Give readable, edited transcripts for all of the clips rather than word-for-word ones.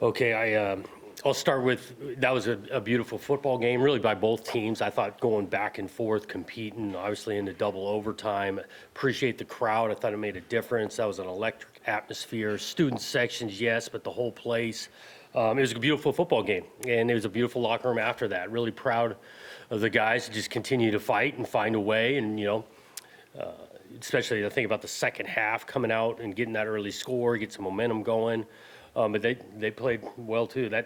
Okay, I'll start with that was a beautiful football game, really by both teams. I thought going back and forth, competing, obviously into double overtime. Appreciate the crowd. I thought it made a difference. That was an electric atmosphere. Student sections, yes, but the whole place. It was a beautiful football game, and it was a beautiful locker room after that. Really proud of the guys to just continue to fight and find a way, and especially I think about the second half coming out and getting that early score, get some momentum going. But they played well too. I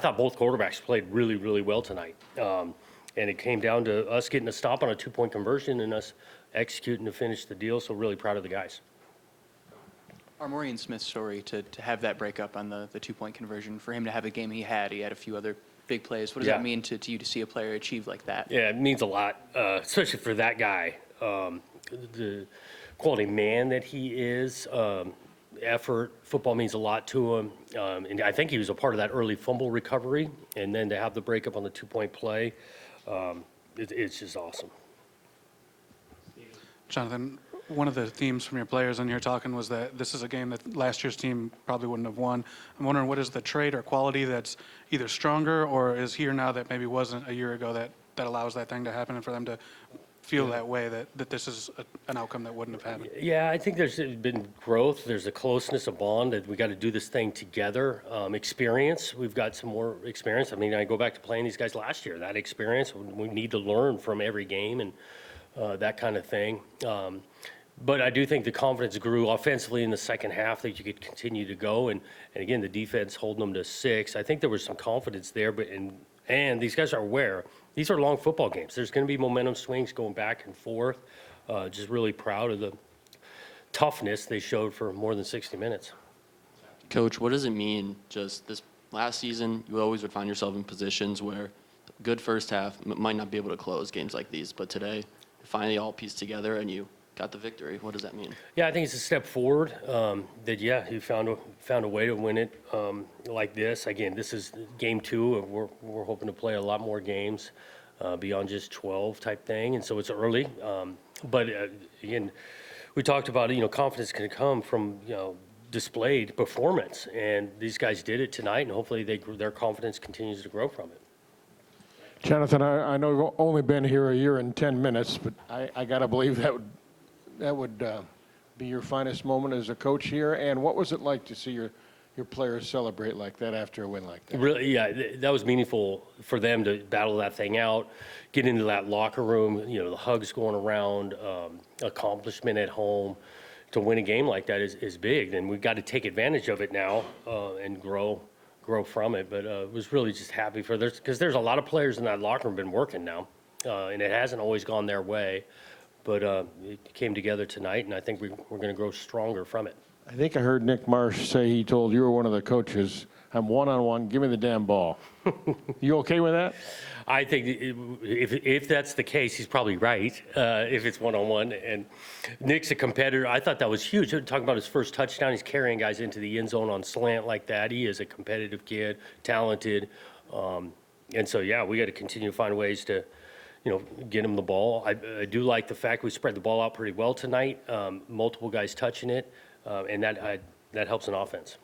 thought both quarterbacks played really, really well tonight. And it came down to us getting a stop on a 2-point conversion and us executing to finish the deal. So really proud of the guys. Armorian Smith's story to have that breakup on the 2-point conversion, for him to have the game he had a few other big plays. What does that mean to you to see a player achieve like that? Yeah, it means a lot, especially for that guy. The quality man that he is. Effort, football means a lot to him, and I think he was a part of that early fumble recovery, and then to have the breakup on the 2-point play, it's just awesome. Jonathan, one of the themes from your players when you're talking was that this is a game that last year's team probably wouldn't have won. I'm wondering, what is the trait or quality that's either stronger or is here now that maybe wasn't a year ago that allows that thing to happen and for them to feel that way, that this is an outcome that wouldn't have happened? Yeah, I think there's been growth. There's a closeness, a bond that we got to do this thing together. Experience, we've got some more experience. I mean, I go back to playing these guys last year. That experience, we need to learn from every game and that kind of thing. But I do think the confidence grew offensively in the second half that you could continue to go. And again, the defense holding them to 6. I think there was some confidence there, and these guys are aware. These are long football games. There's going to be momentum swings going back and forth. Just really proud of the toughness they showed for more than 60 minutes. Coach, what does it mean just this last season? You always would find yourself in positions where good first half might not be able to close games like these, but today, finally all pieced together and you got the victory. What does that mean? Yeah, I think it's a step forward. You found a way to win it like this. Again, this is game 2. We're hoping to play a lot more games beyond just 12 type thing, and so it's early. But again, we talked about confidence can come from displayed performance, and these guys did it tonight, and hopefully their confidence continues to grow from it. Jonathan, I know you've only been here a year and 10 minutes, but I got to believe that would be your finest moment as a coach here. And what was it like to see your players celebrate like that after a win like that? Really, yeah, that was meaningful for them to battle that thing out, get into that locker room, the hugs going around, accomplishment at home. To win a game like that is big, and we've got to take advantage of it now and grow from it. But was really just happy for this, because there's a lot of players in that locker room been working now, and it hasn't always gone their way. But it came together tonight, and I think we're going to grow stronger from it. I think I heard Nick Marsh say he told you were one of the coaches, I'm one-on-one, give me the damn ball. You okay with that? I think if that's the case, he's probably right, if it's one-on-one. And Nick's a competitor. I thought that was huge. Talking about his first touchdown, he's carrying guys into the end zone on slant like that. He is a competitive kid, talented. And so, yeah, we got to continue to find ways to get him the ball. I do like the fact we spread the ball out pretty well tonight, multiple guys touching it, and that helps an offense.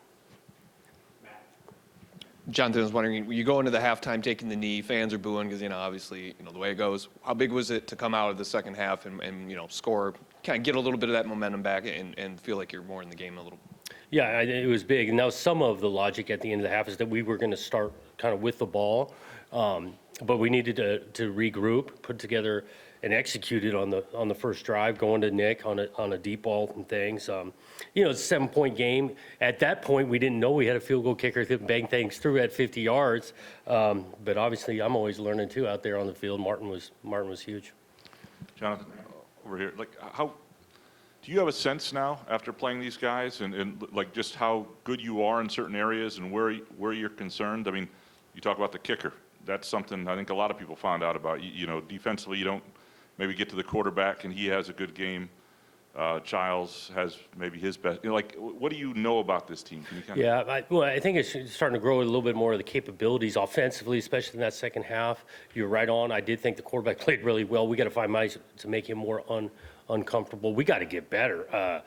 Jonathan was wondering, you go into the halftime taking the knee, fans are booing because, obviously, the way it goes. How big was it to come out of the second half and score, kind of get a little bit of that momentum back and feel like you're more in the game a little? Yeah, it was big. And now some of the logic at the end of the half is that we were going to start kind of with the ball, but we needed to regroup, put together and execute it on the first drive, going to Nick on a deep ball and things. It's a 7-point game. At that point, we didn't know we had a field goal kicker that banged things through at 50 yards. But obviously, I'm always learning too out there on the field. Martin was huge. Jonathan, over here, how do you have a sense now after playing these guys and just how good you are in certain areas and where you're concerned? I mean, you talk about the kicker. That's something I think a lot of people found out about. Defensively, you don't maybe get to the quarterback and he has a good game. Childs has maybe his best. What do you know about this team? Can you I think it's starting to grow a little bit more of the capabilities offensively, especially in that second half. You're right on. I did think the quarterback played really well. We got to find ways to make him more uncomfortable. We got to get better.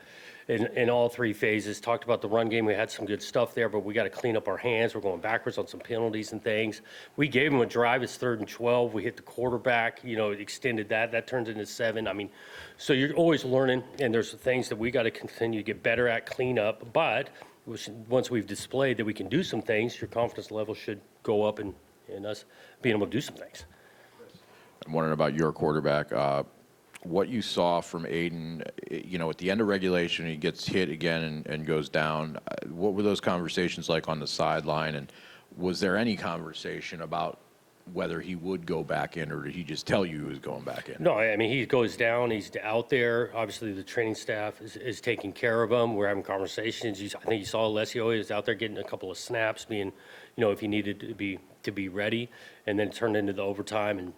in all three phases. Talked about the run game. We had some good stuff there, but we got to clean up our hands. We're going backwards on some penalties and things. We gave them a drive. It's 3rd and 12. We hit the quarterback, extended that. That turns into 7. I mean, so you're always learning, and there's things that we got to continue to get better at, clean up. But once we've displayed that we can do some things, your confidence level should go up in us being able to do some things. I'm wondering about your quarterback. What you saw from Aiden, at the end of regulation, he gets hit again and goes down. What were those conversations like on the sideline? And was there any conversation about whether he would go back in, or did he just tell you he was going back in? No, I mean, he goes down. He's out there. Obviously, the training staff is taking care of him. We're having conversations. I think you saw Alessio. He was out there getting a couple of snaps, being, if he needed to be ready. And then it turned into the overtime, and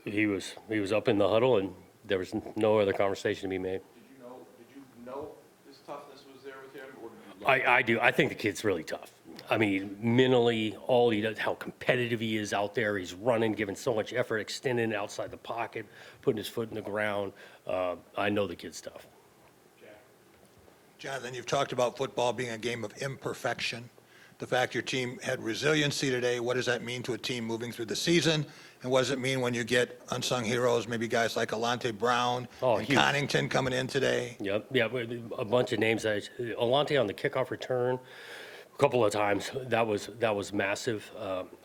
he was up in the huddle, and there was no other conversation to be made. Did you know his toughness was there with him? Or did you I do. I think the kid's really tough. I mean, mentally, all he does, how competitive he is out there. He's running, giving so much effort, extending outside the pocket, putting his foot in the ground. I know the kid's tough. Jonathan, you've talked about football being a game of imperfection. The fact your team had resiliency today, what does that mean to a team moving through the season? And what does it mean when you get unsung heroes, maybe guys like Alante Brown and huge. Connington coming in today? Yep, yeah, a bunch of names. Alante on the kickoff return, a couple of times. That was massive.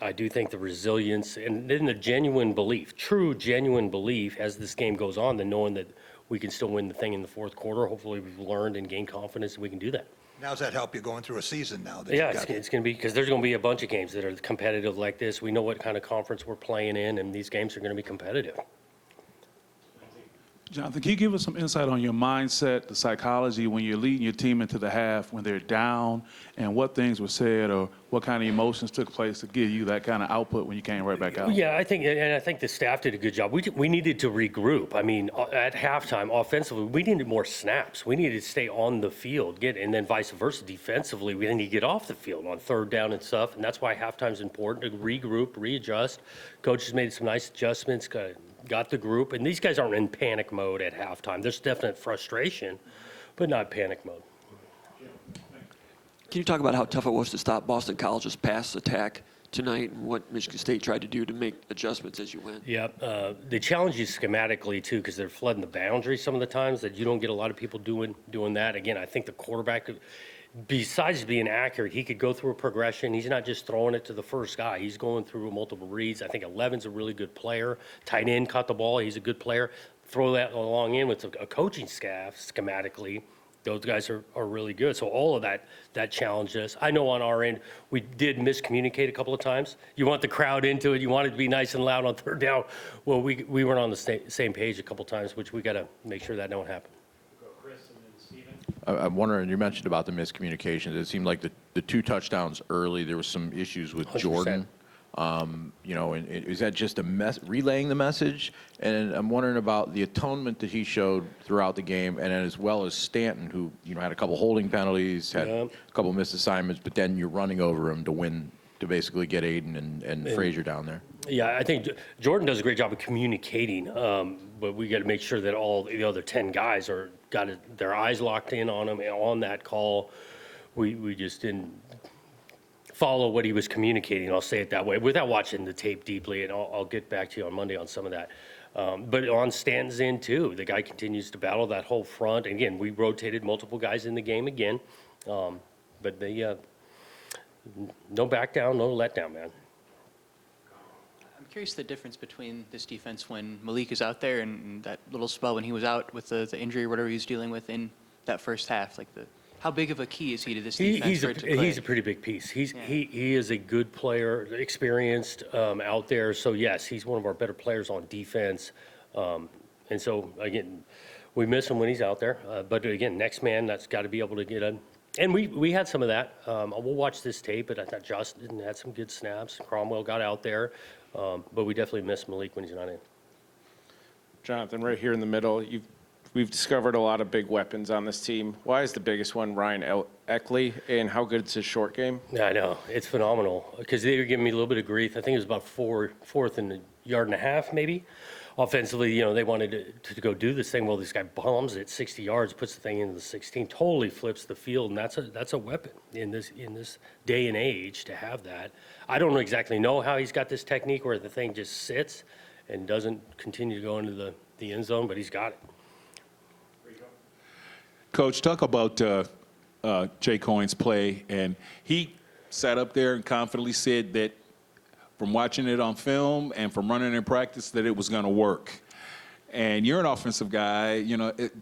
I do think the resilience and then the genuine belief, true genuine belief, as this game goes on, then knowing that we can still win the thing in the fourth quarter. Hopefully, we've learned and gained confidence that we can do that. Now, does that help you going through a season now? Yeah, it's going to be, because there's going to be a bunch of games that are competitive like this. We know what kind of conference we're playing in, and these games are going to be competitive. Jonathan, can you give us some insight on your mindset, the psychology when you're leading your team into the half, when they're down, and what things were said or what kind of emotions took place to give you that kind of output when you came right back out? Yeah, I think the staff did a good job. We needed to regroup. I mean, at halftime, offensively, we needed more snaps. We needed to stay on the field, and then vice versa, defensively, we need to get off the field on 3rd down and stuff, and that's why halftime's important, to regroup, readjust. Coaches made some nice adjustments, got the group, and these guys aren't in panic mode at halftime. There's definite frustration, but not panic mode. Can you talk about how tough it was to stop Boston College's pass attack tonight and what Michigan State tried to do to make adjustments as you went? Yeah, they challenge you schematically too, because they're flooding the boundary some of the times that you don't get a lot of people doing that. Again, I think the quarterback, besides being accurate, he could go through a progression. He's not just throwing it to the first guy. He's going through multiple reads. I think 11's a really good player. Tight end caught the ball. He's a good player. Throw that along in with a coaching staff schematically. Those guys are really good. So all of that challenged us. I know on our end, we did miscommunicate a couple of times. You want the crowd into it. You want it to be nice and loud on 3rd down. Well, we weren't on the same page a couple of times, which we got to make sure that don't happen. I'm wondering, you mentioned about the miscommunications. It seemed like the 2 touchdowns early, there was some issues with 100%. Jordan. And is that just relaying the message? And I'm wondering about the atonement that he showed throughout the game, and as well as Stanton, who had a couple holding penalties, had a couple missed assignments, but then you're running over him to basically get Aiden and Frazier down there. Yeah, I think Jordan does a great job of communicating, but we got to make sure that all the other 10 guys got their eyes locked in on him on that call. We just didn't follow what he was communicating, I'll say it that way, without watching the tape deeply, and I'll get back to you on Monday on some of that. But on Stanton's end, too, the guy continues to battle that whole front. And again, we rotated multiple guys in the game again, but they no back down, no let down, man. I'm curious the difference between this defense when Malik is out there and that little spell when he was out with the injury or whatever he was dealing with in that first half. How big of a key is he to this defense for it to play? He's a pretty big piece. He is a good player, experienced out there. So, yes, he's one of our better players on defense. And so, again, we miss him when he's out there. But, again, next man, that's got to be able to get him. And we had some of that. We'll watch this tape, but I thought Justin had some good snaps. Cromwell got out there. But we definitely miss Malik when he's not in. Jonathan, right here in the middle, we've discovered a lot of big weapons on this team. Why is the biggest one Ryan Eckley, and how good is his short game? Yeah, I know. It's phenomenal because they were giving me a little bit of grief. I think it was about fourth and a yard and a half, maybe. offensively, they wanted to go do this thing. Well, this guy bombs it 60 yards, puts the thing into the 16, totally flips the field, and that's a weapon in this day and age to have that. I don't exactly know how he's got this technique where the thing just sits and doesn't continue to go into the end zone, but he's got it. Coach, talk about Jay Cohen's play, and he sat up there and confidently said that from watching it on film and from running in practice that it was going to work. And you're an offensive guy,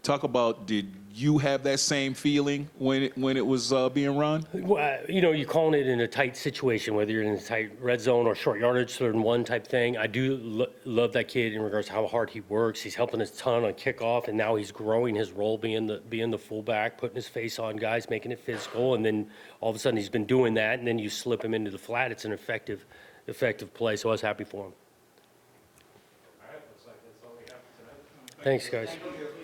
talk about, did you have that same feeling when it was being run? Well, you're calling it in a tight situation, whether you're in a tight red zone or short yardage, third and one type thing. I do love that kid in regards to how hard he works. He's helping us a ton on kickoff, and now he's growing his role being the fullback, putting his face on guys, making it physical, and then all of a sudden he's been doing that, and then you slip him into the flat. It's an effective play, so I was happy for him. Thanks, guys.